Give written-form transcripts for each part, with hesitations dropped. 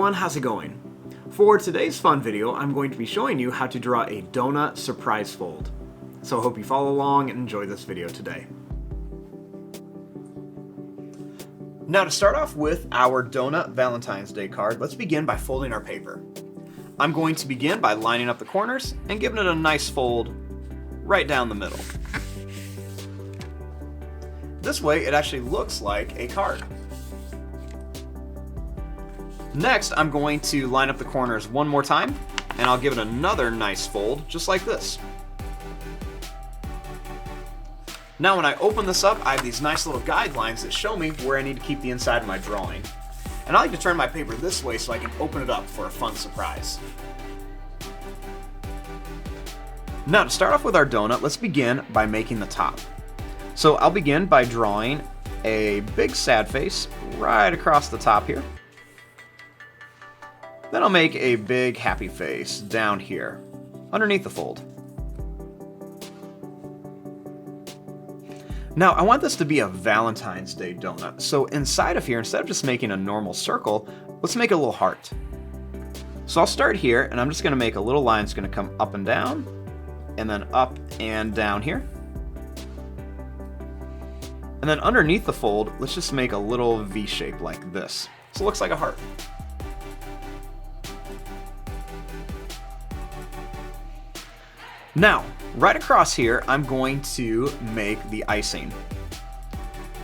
everyone, how's it going? For today's fun video, I'm going to be showing you how to draw a donut surprise fold. So I hope you follow along and enjoy this video today. Now to start off with our donut Valentine's Day card, let's begin by folding our paper. I'm going to begin by lining up the corners and giving it a nice fold right down the middle. This way it actually looks like a card. Next, I'm going to line up the corners one more time, and I'll give it another nice fold, just like this. Now when I open this up, I have these nice little guidelines that show me where I need to keep the inside of my drawing. And I like to turn my paper this way so I can open it up for a fun surprise. Now to start off with our donut, let's begin by making the top. So I'll begin by drawing a big sad face right across the top here. Then I'll make a big happy face down here, underneath the fold. Now I want this to be a Valentine's Day donut, so inside of here, instead of just making a normal circle, let's make a little heart. So I'll start here, and I'm just going to make a little line that's going to come up and down, and then up and down here. And then underneath the fold, let's just make a little V shape like this, so it looks like a heart. Now, right across here, I'm going to make the icing.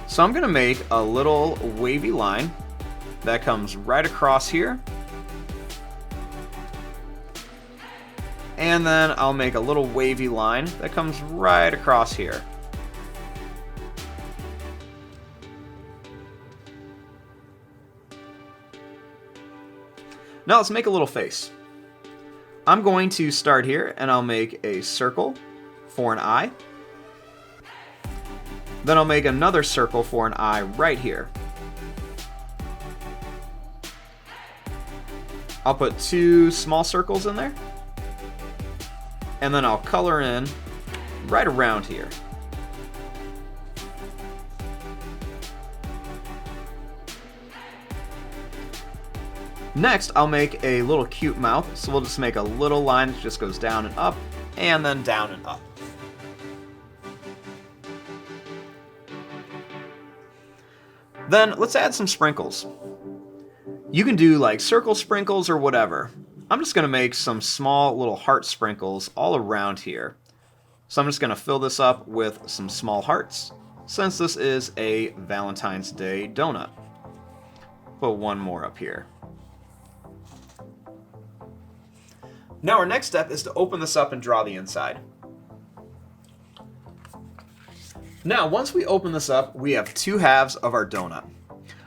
So I'm going to make a little wavy line that comes right across here. And then I'll make a little wavy line that comes right across here. Now let's make a little face. I'm going to start here, and I'll make a circle for an eye. Then I'll make another circle for an eye right here. I'll put two small circles in there. And then I'll color in right around here. Next, I'll make a little cute mouth, so we'll just make a little line that just goes down and up, and then down and up. Then, let's add some sprinkles. You can do like circle sprinkles or whatever. I'm just going to make some small little heart sprinkles all around here. So I'm just going to fill this up with some small hearts, since this is a Valentine's Day donut. Put one more up here. Now our next step is to open this up and draw the inside. Now once we open this up, we have two halves of our donut.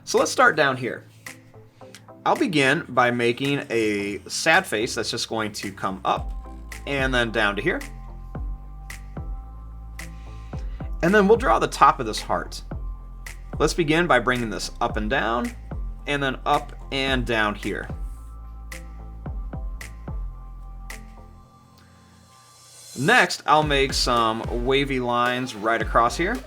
So let's start down here. I'll begin by making a sad face that's just going to come up and then down to here. And then we'll draw the top of this heart. Let's begin by bringing this up and down, and then up and down here. Next, I'll make some wavy lines right across here.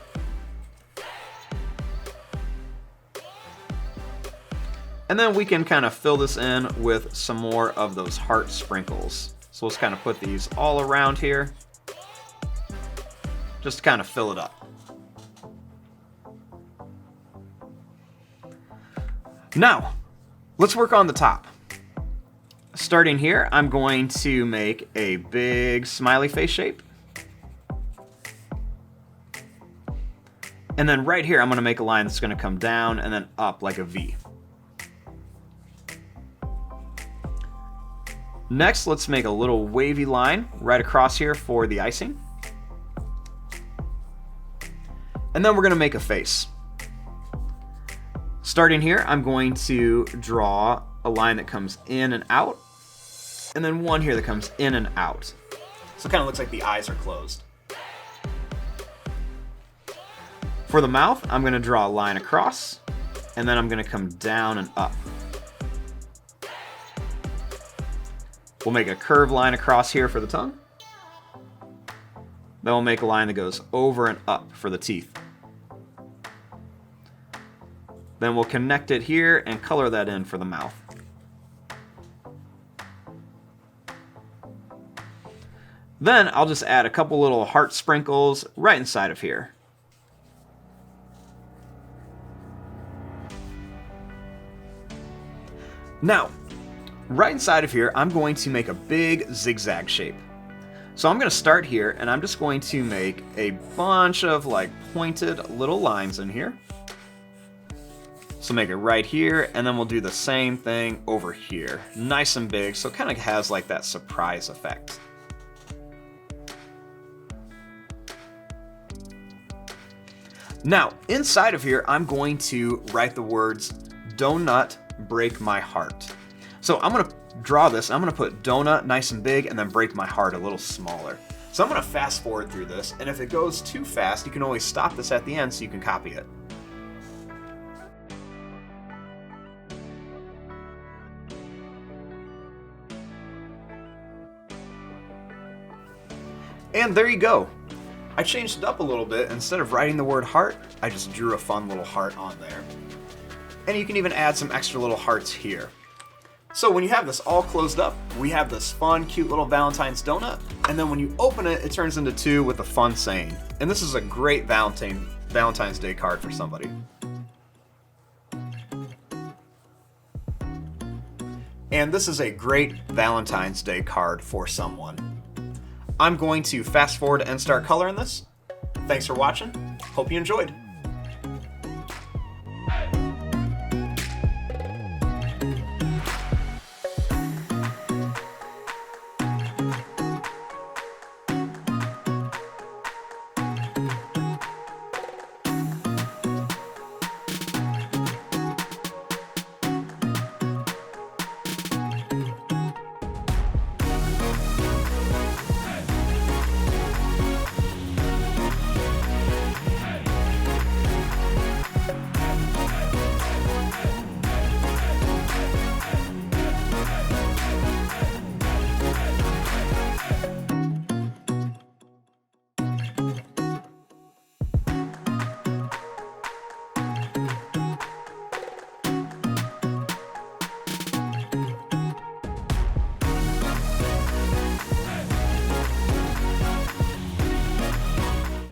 And then we can kind of fill this in with some more of those heart sprinkles. So let's kind of put these all around here, just to kind of fill it up. Now, let's work on the top. Starting here, I'm going to make a big smiley face shape. And then right here, I'm going to make a line that's going to come down and then up like a V. Next, let's make a little wavy line right across here for the icing. And then we're going to make a face. Starting here, I'm going to draw a line that comes in and out, and then one here that comes in and out. So it kind of looks like the eyes are closed. For the mouth, I'm going to draw a line across, and then I'm going to come down and up. We'll make a curved line across here for the tongue. Then we'll make a line that goes over and up for the teeth. Then we'll connect it here and color that in for the mouth. Then I'll just add a couple little heart sprinkles right inside of here. Now, right inside of here, I'm going to make a big zigzag shape. So I'm going to start here, and I'm just going to make a bunch of like pointed little lines in here. So make it right here, and then we'll do the same thing over here. Nice and big, so it kind of has like that surprise effect. Now, inside of here, I'm going to write the words, "Donut break my heart." So I'm going to draw this, I'm going to put donut nice and big, and then break my heart a little smaller. So I'm going to fast forward through this, and if it goes too fast, you can always stop this at the end so you can copy it. And there you go. I changed it up a little bit. Instead of writing the word heart, I just drew a fun little heart on there. And you can even add some extra little hearts here. So when you have this all closed up, we have this fun, cute little Valentine's donut. And then when you open it, it turns into two with a fun saying. And this is a great Valentine's Day card for somebody. And this is a great Valentine's Day card for someone. I'm going to fast forward and start coloring this. Thanks for watching. Hope you enjoyed.